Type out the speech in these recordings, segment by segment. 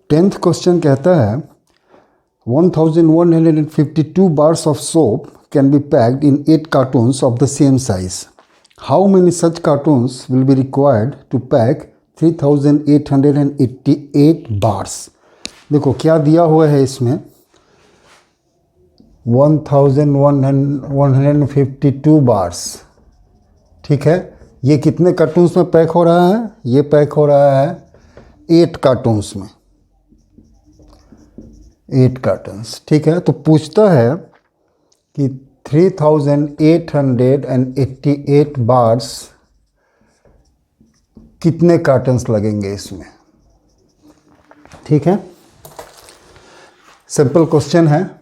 10th question कहता है 1152 bars of soap can be packed in 8 cartons of the same size. How many such cartons will be required to pack 3888 bars? देखो क्या दिया हुआ है इसमें 1152 बार्स, ठीक है। ये कितने कार्टून्स में पैक हो रहा है? ये पैक हो रहा है 8 कार्टून्स में, 8 कार्टन्स, ठीक है। तो पूछता है कि 3888 बार्स कितने कार्टन्स लगेंगे इसमें, ठीक है। सिंपल क्वेश्चन है।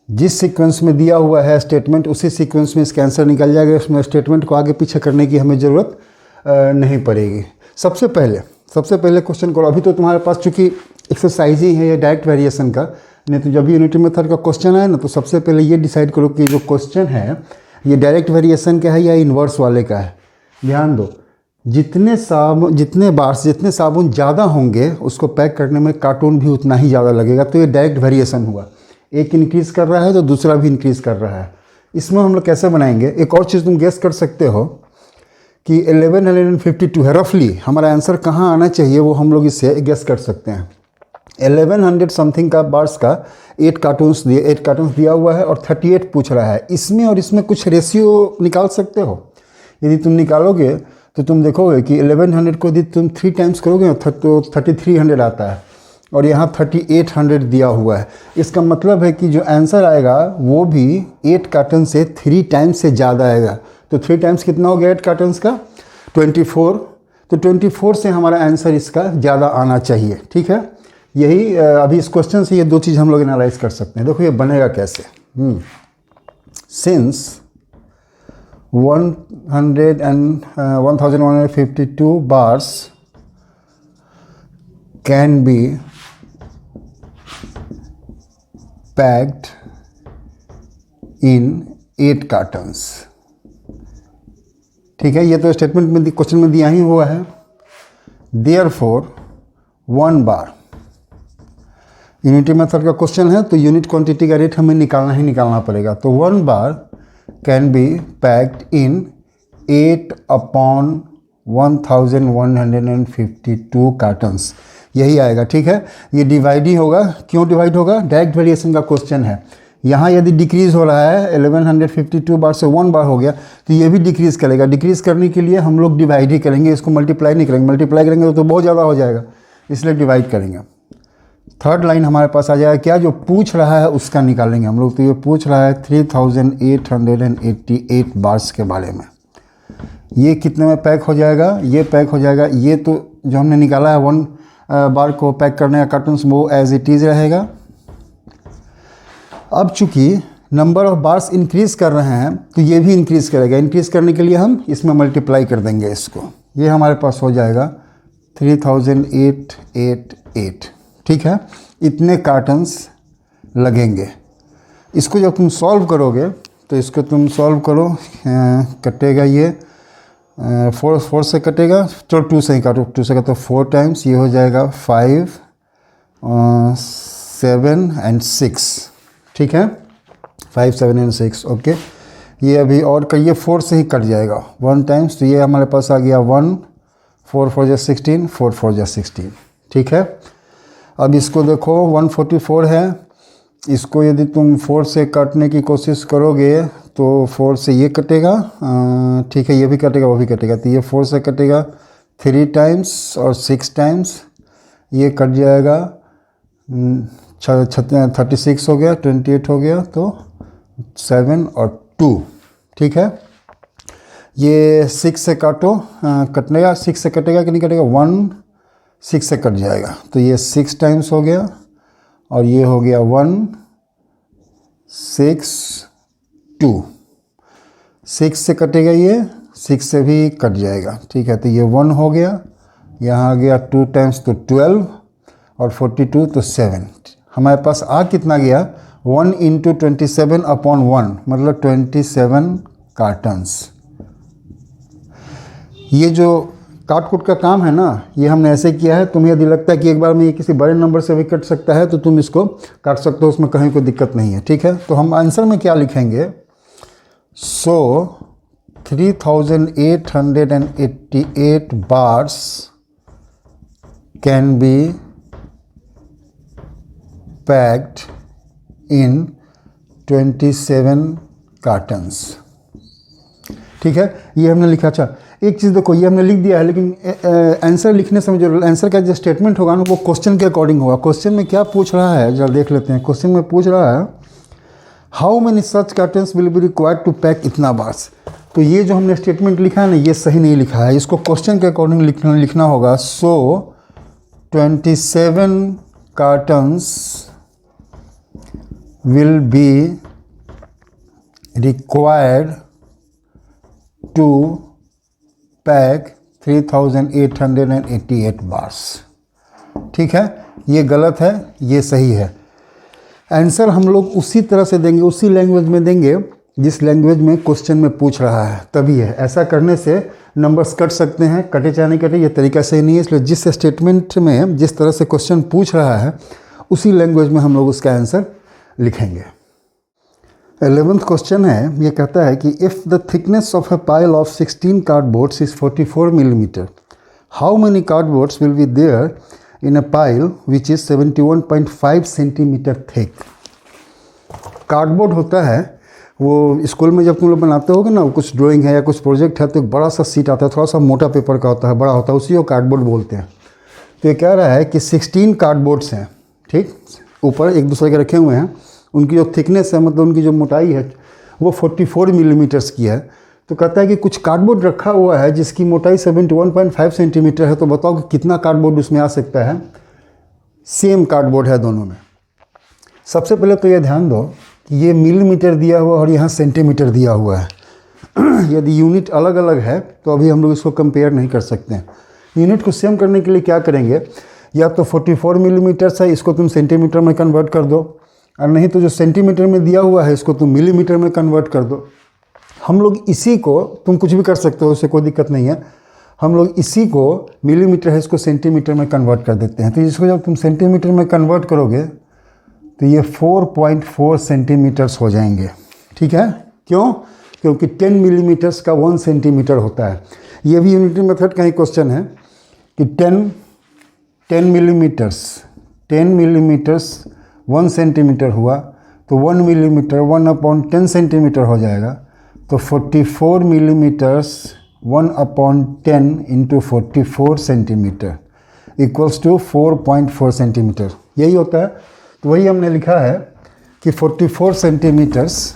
जिस सीक्वेंस में दिया हुआ है स्टेटमेंट उसी सीक्वेंस में इसका आंसर निकल जाएगा। उसमें स्टेटमेंट को आगे पीछे करने की हमें ज़रूरत नहीं पड़ेगी। सबसे पहले क्वेश्चन करो। अभी तो तुम्हारे पास चूँकि एक्सरसाइज ही है, ये डायरेक्ट वेरिएशन का, नहीं तो जब यूनिटी मेथड का क्वेश्चन आए ना तो सबसे पहले ये डिसाइड करो कि जो क्वेश्चन है ये डायरेक्ट वेरिएशन का है या इन्वर्स वाले का है। ध्यान दो, जितने साबुन ज़्यादा होंगे उसको पैक करने में कार्टून भी उतना ही ज़्यादा लगेगा। तो ये डायरेक्ट वेरिएशन हुआ, एक इंक्रीज़ कर रहा है तो दूसरा भी इंक्रीज़ कर रहा है। इसमें हम लोग कैसे बनाएंगे? एक और चीज़ तुम गेस कर सकते हो कि 1152 है, रफली हमारा आंसर कहाँ आना चाहिए वो हम लोग इससे गेस कर सकते हैं। 1100 समथिंग का बार्स का 8 कार्टून्स दिया हुआ है और 38 पूछ रहा है। इसमें और इसमें कुछ रेशियो निकाल सकते हो। यदि तुम निकालोगे तो तुम देखोगे कि 1100 को यदि तुम 3 टाइम्स करोगे तो 3300 आता है और यहाँ 3800 दिया हुआ है। इसका मतलब है कि जो आंसर आएगा वो भी 8 कार्टन से 3 टाइम्स से ज़्यादा आएगा। तो 3 टाइम्स कितना हो गया 8 कार्टन्स का? 24। तो 24 से हमारा आंसर इसका ज़्यादा आना चाहिए, ठीक है। यही अभी इस क्वेश्चन से ये 2 चीज़ हम लोग एनालाइज कर सकते हैं। देखो ये बनेगा कैसे। Since 1152 bars can be packed in 8 cottons, ठीक है। ये तो स्टेटमेंट में क्वेश्चन में दिया ही हुआ है। देयरफॉर 1 बार, यूनिटी मेथड का क्वेश्चन है तो यूनिट क्वांटिटी का रेट हमें निकालना पड़ेगा। तो 1 बार can be packed in 8/1152 cartons, यही आएगा, ठीक है। ये डिवाइड ही होगा। क्यों डिवाइड होगा? डायरेक्ट वेरिएशन का क्वेश्चन है। यहाँ यदि डिक्रीज़ हो रहा है 1152 बार से 1 बार हो गया तो ये भी डिक्रीज़ करेगा। डिक्रीज़ करने के लिए हम लोग डिवाइड ही करेंगे, इसको मल्टीप्लाई नहीं करेंगे। मल्टीप्लाई करेंगे तो बहुत ज़्यादा हो जाएगा, इसलिए डिवाइड करेंगे। थर्ड लाइन हमारे पास आ जाएगा क्या? जो पूछ रहा है उसका निकालेंगे हम लोग। तो ये पूछ रहा है 3888 बार्स के बारे में। ये कितने में पैक हो जाएगा? ये पैक हो जाएगा, ये तो जो हमने निकाला है 1 बार को पैक करने का कार्टून्स वो एज इट इज़ रहेगा। अब चूंकि नंबर ऑफ बार्स इंक्रीज़ कर रहे हैं तो ये भी इंक्रीज़ करेगा। इंक्रीज़ करने के लिए हम इसमें मल्टीप्लाई कर देंगे इसको। ये हमारे पास हो जाएगा 3888, ठीक है। इतने कार्टन्स लगेंगे। इसको जब तुम सॉल्व करोगे तो इसको तुम सॉल्व करो, कटेगा ये 4 से कटेगा, चलो 2 से ही काटो, 2 से काटो 4 टाइम्स, ये हो जाएगा 5, 7 और 6, ठीक है। 5, 7 और 6, ओके। ये अभी और कहिए 4 से ही कट जाएगा 1 टाइम्स, तो ये हमारे पास आ गया 1, 4 4 जा 16, 4 4 जा 16, ठीक है। अब इसको देखो 144 है। इसको यदि तुम 4 से काटने की कोशिश करोगे तो 4 से ये कटेगा, ठीक है, ये भी कटेगा, वो भी कटेगा। तो ये 4 से कटेगा 3 टाइम्स और 6 टाइम्स, ये कट जाएगा 36 हो गया, 28 हो गया, तो 7 और 2, ठीक है। ये 6 से काटो, कटनेगा, 6 से कटेगा कि नहीं कटेगा? 1 6 से कट जाएगा, तो ये 6 टाइम्स हो गया और ये हो गया 1 6 2। 6 से कटेगा, ये 6 से भी कट जाएगा, ठीक है। तो ये 1 हो गया, यहाँ आ गया 2 टाइम्स तो 12 और 42 तो 7। हमारे पास आ कितना गया? 1 × 27/1, मतलब 27 कार्टन्स। ये जो काट कुट का काम है ना, ये हमने ऐसे किया है। तुम्हें यदि लगता है कि एक बार में ये किसी बड़े नंबर से भी कट सकता है तो तुम इसको काट सकते हो, उसमें कहीं कोई दिक्कत नहीं है, ठीक है। तो हम आंसर में क्या लिखेंगे, सो 3888 bars can be packed in 27 cottons, ठीक है। ये हमने लिखा। अच्छा एक चीज़ देखो, ये हमने लिख दिया है, लेकिन आंसर लिखने समय जो आंसर का जो स्टेटमेंट होगा ना वो क्वेश्चन के अकॉर्डिंग होगा। क्वेश्चन में क्या पूछ रहा है जरा देख लेते हैं। क्वेश्चन में पूछ रहा है how many such cartons will be required to pack इतना बार्स। तो ये जो हमने स्टेटमेंट लिखा है ना ये सही नहीं लिखा है, इसको क्वेश्चन के अकॉर्डिंग लिखना होगा। So 27 cartons will be required to pack 3888 bars, ठीक है। ये गलत है, ये सही है। आंसर हम लोग उसी तरह से देंगे, उसी लैंग्वेज में देंगे जिस लैंग्वेज में क्वेश्चन में पूछ रहा है, तभी है। ऐसा करने से नंबर्स कट सकते हैं, कटे चाहे नहीं कटे ये तरीका सही नहीं है। इसलिए जिस स्टेटमेंट में जिस तरह से क्वेश्चन पूछ रहा है उसी लैंग्वेज में हम लोग उसका आंसर लिखेंगे। 11th क्वेश्चन है, ये कहता है कि if the thickness of a pile of 16 cardboards is 44 millimetre, how many cardboards will be there in a pile which is 71.5 centimetre thick. Cardboard होता है वो स्कूल में जब तुम लोग बनाते होगे ना, कुछ ड्राइंग है या कुछ प्रोजेक्ट है तो एक बड़ा सा सीट आता है, थोड़ा सा मोटा पेपर का होता है, बड़ा होता है, उसी को कार्डबोर्ड बोलते हैं। तो ये कह रहा है कि 16 कार्डबोर्ड्स हैं, ठीक, ऊपर एक दूसरे के रखे हुए हैं, उनकी जो थिकनेस है मतलब उनकी जो मोटाई है वो 44 मिलीमीटर्स की है। तो कहता है कि कुछ कार्डबोर्ड रखा हुआ है जिसकी मोटाई 71.5 सेंटीमीटर है, तो बताओ कि कितना कार्डबोर्ड उसमें आ सकता है। सेम कार्डबोर्ड है दोनों में। सबसे पहले तो ये ध्यान दो कि ये मिलीमीटर दिया हुआ और यहाँ सेंटीमीटर दिया हुआ है। यदि यूनिट अलग अलग है तो अभी हम लोग इसको कंपेयर नहीं कर सकते हैं। यूनिट को सेम करने के लिए क्या करेंगे, या तो 44 मिलीमीटर है इसको तुम सेंटीमीटर में कन्वर्ट कर दो, और नहीं तो जो सेंटीमीटर में दिया हुआ है इसको तुम मिलीमीटर में कन्वर्ट कर दो। हम लोग इसी को, तुम कुछ भी कर सकते हो, उससे कोई दिक्कत नहीं है, हम लोग इसी को मिलीमीटर है इसको सेंटीमीटर में कन्वर्ट कर देते हैं। तो इसको जब तुम सेंटीमीटर में कन्वर्ट करोगे तो ये 4.4 सेंटीमीटर्स हो जाएंगे, ठीक है। क्यों? क्योंकि 10 मिलीमीटर्स का 1 सेंटीमीटर होता है। ये भी यूनिटी मेथड का ही क्वेश्चन है कि 10 मिलीमीटर्स 1 सेंटीमीटर हुआ तो 1 मिलीमीटर 1/10 सेंटीमीटर हो जाएगा। तो 44 millimetres 1/10 into 44 centimetre equals to 4.4 centimetre, यही होता है। तो वही हमने लिखा है कि 44 सेंटीमीटर्स,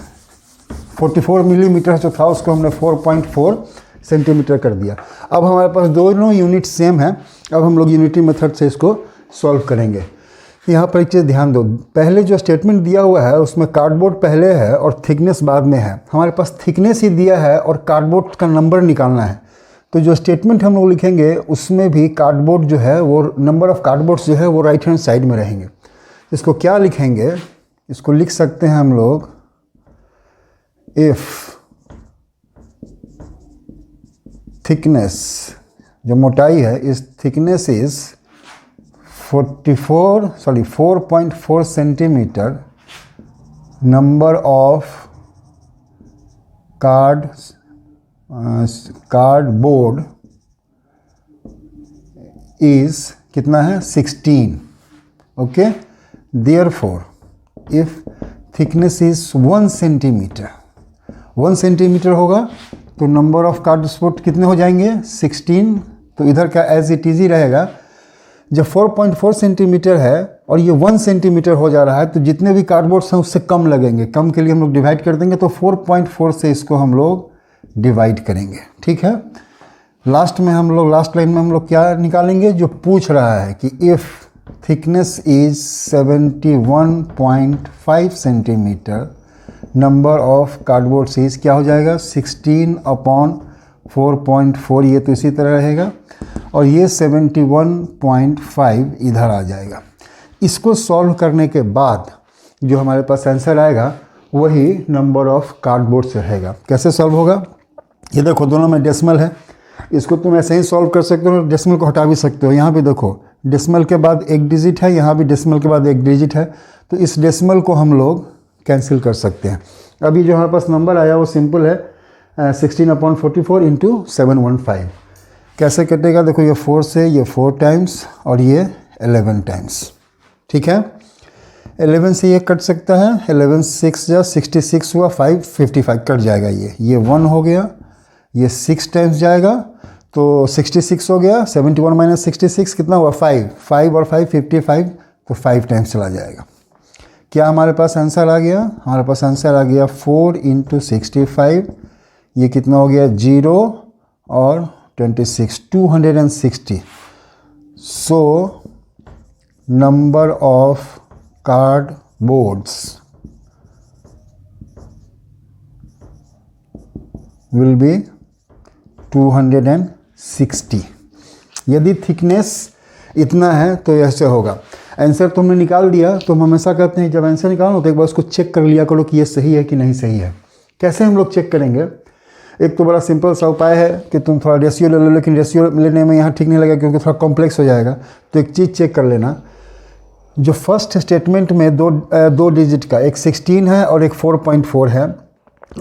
44 मिलीमीटर जो था उसको हमने 4.4 सेंटीमीटर कर दिया। अब हमारे पास दोनों यूनिट सेम है। अब हम लोग यूनिटी मेथड से इसको सॉल्व करेंगे। यहाँ पर एक चीज़ ध्यान दो, पहले जो स्टेटमेंट दिया हुआ है उसमें कार्डबोर्ड पहले है और थिकनेस बाद में है। हमारे पास थिकनेस ही दिया है और कार्डबोर्ड का नंबर निकालना है। तो जो स्टेटमेंट हम लोग लिखेंगे उसमें भी कार्डबोर्ड जो है वो नंबर ऑफ़ कार्डबोर्ड्स जो है वो राइट हैंड साइड में रहेंगे। इसको क्या लिखेंगे, इसको लिख सकते हैं हम लोग, इफ़ थिकनेस, जो मोटाई है इस thickness is 4.4 centimetre, number of cardboard is कितना है 16, okay. Therefore if thickness is 1 centimetre, 1 centimetre होगा तो नंबर ऑफ कार्डबोर्ड कितने हो जाएंगे 16। तो इधर का एज इट इज ही रहेगा। जब 4.4 सेंटीमीटर है और ये 1 सेंटीमीटर हो जा रहा है तो जितने भी कार्डबोर्ड्स हैं उससे कम लगेंगे। कम के लिए हम लोग डिवाइड कर देंगे, तो 4.4 से इसको हम लोग डिवाइड करेंगे, ठीक है। लास्ट में हम लोग, लास्ट लाइन में हम लोग क्या निकालेंगे, जो पूछ रहा है कि if thickness is 71.5 centimetre, number of cardboards is क्या हो जाएगा 16/4.4, ये तो इसी तरह रहेगा, और ये 71.5 इधर आ जाएगा। इसको सॉल्व करने के बाद जो हमारे पास आंसर आएगा वही नंबर ऑफ कार्डबोर्ड्स रहेगा। कैसे सॉल्व होगा, ये देखो दोनों में डेसिमल है, इसको तुम ऐसे ही सॉल्व कर सकते हो, डेसिमल को हटा भी सकते हो। यहाँ पे देखो डेसिमल के बाद एक डिजिट है, यहाँ भी डेसिमल के बाद एक डिजिट है, तो इस डेसिमल को हम लोग कैंसिल कर सकते हैं। अभी जो हमारे पास नंबर आया वो सिंपल है 16/44 इंटू 715। कैसे कटेगा देखो, ये 4 से ये 4 टाइम्स और ये 11 टाइम्स, ठीक है। 11 से ये कट सकता है, 11 6 जा 66 हुआ, 5 55 कट जाएगा। ये 1 हो गया, ये 6 टाइम्स जाएगा तो 66 हो गया, 71 माइनस 66 कितना हुआ 5, 5 और 5 55, तो 5 टाइम्स चला जाएगा। क्या हमारे पास आंसर आ गया? हमारे पास आंसर आ गया 4 इंटू 65, ये कितना हो गया 0 और 26, 260। So number of cardboards will be 260। यदि थिकनेस इतना है तो ऐसे होगा। आंसर तुमने निकाल दिया, तो हम हमेशा कहते हैं जब आंसर निकालो तो एक बार उसको चेक कर लिया करो कि ये सही है कि नहीं सही है। कैसे हम लोग चेक करेंगे? एक तो बड़ा सिंपल सा उपाय है कि तुम थोड़ा रेशियो ले लो, लेकिन रेशियो लेने में यहाँ ठीक नहीं लगेगा क्योंकि थोड़ा कॉम्प्लेक्स हो जाएगा। तो एक चीज़ चेक कर लेना, जो फर्स्ट स्टेटमेंट में दो डिजिट का एक 16 है और एक 4.4 है,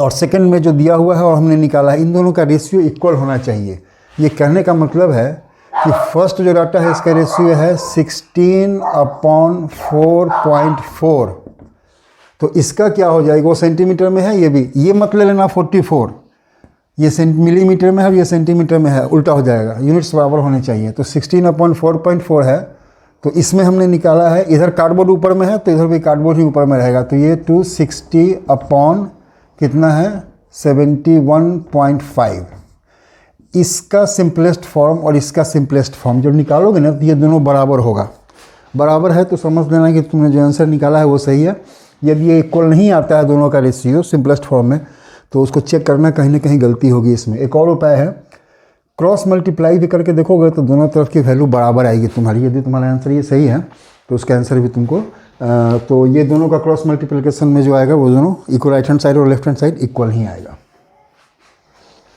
और सेकंड में जो दिया हुआ है और हमने निकाला है, इन दोनों का रेशियो इक्वल होना चाहिए। ये कहने का मतलब है कि फर्स्ट जो डाटा है इसका रेशियो है 16/4.4, तो इसका क्या हो जाएगा, वो सेंटीमीटर में है, ये मत ले लेना 44, ये मिलीमीटर में है और ये सेंटीमीटर में है, उल्टा हो जाएगा, यूनिट्स बराबर होने चाहिए। तो 16/4.4 है, तो इसमें हमने निकाला है, इधर कार्डबोर्ड ऊपर में है तो इधर भी कार्डबोर्ड ही ऊपर में रहेगा, तो ये 260 अपॉन कितना है 71.5। इसका सिंपलेस्ट फॉर्म और इसका सिंपलेस्ट फॉर्म जब निकालोगे ना तो ये दोनों बराबर होगा। बराबर है तो समझ लेना कि तुमने जो आंसर निकाला है वो सही है। यदि ये इक्वल नहीं आता है दोनों का रेशियो सिंपलेस्ट फॉर्म में, तो उसको चेक करना, कहीं ना कहीं गलती होगी इसमें। एक और उपाय है, क्रॉस मल्टीप्लाई भी करके देखोगे तो दोनों तरफ की वैल्यू बराबर आएगी तुम्हारी। यदि तुम्हारा आंसर ये सही है तो उसका आंसर भी तुमको तो ये दोनों का क्रॉस मल्टीप्लिकेशन में जो आएगा वो दोनों इक्वल, राइट हैंड साइड और लेफ्ट हैंड साइड इक्वल ही आएगा।